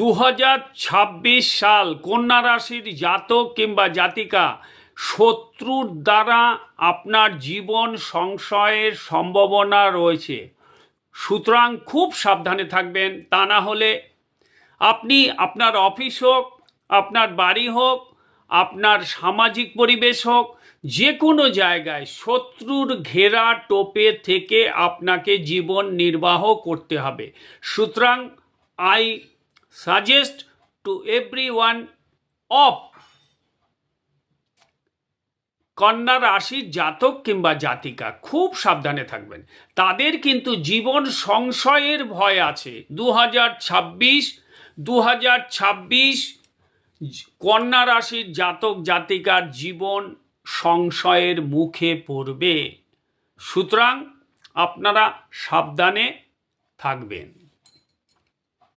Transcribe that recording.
2026 সাল কন্যা রাশির জাতক কিংবা জাতিকা শত্রুর দ্বারা আপনার জীবন সংশয়ের সম্ভাবনা রয়েছে। সুতরাং খুব সাবধানে থাকবেন, তা না হলে আপনি আপনার অফিস হোক, আপনার বাড়ি হোক, আপনার সামাজিক পরিবেশ হোক, যে কোনো জায়গায় শত্রুর ঘেরা টোপে থেকে আপনাকে জীবন নির্বাহ করতে হবে। সুতরাং I suggest to everyone of কন্যা রাশির জাতক কিংবা জাতিকা খুব সাবধানে থাকবেন। তাদের কিন্তু জীবন সংশয়ের ভয় আছে। 2026 কন্যা রাশির জাতক জাতিকার জীবন সংশয়ের মুখে পড়বে। সুতরাং আপনারা সাবধানে থাকবেন।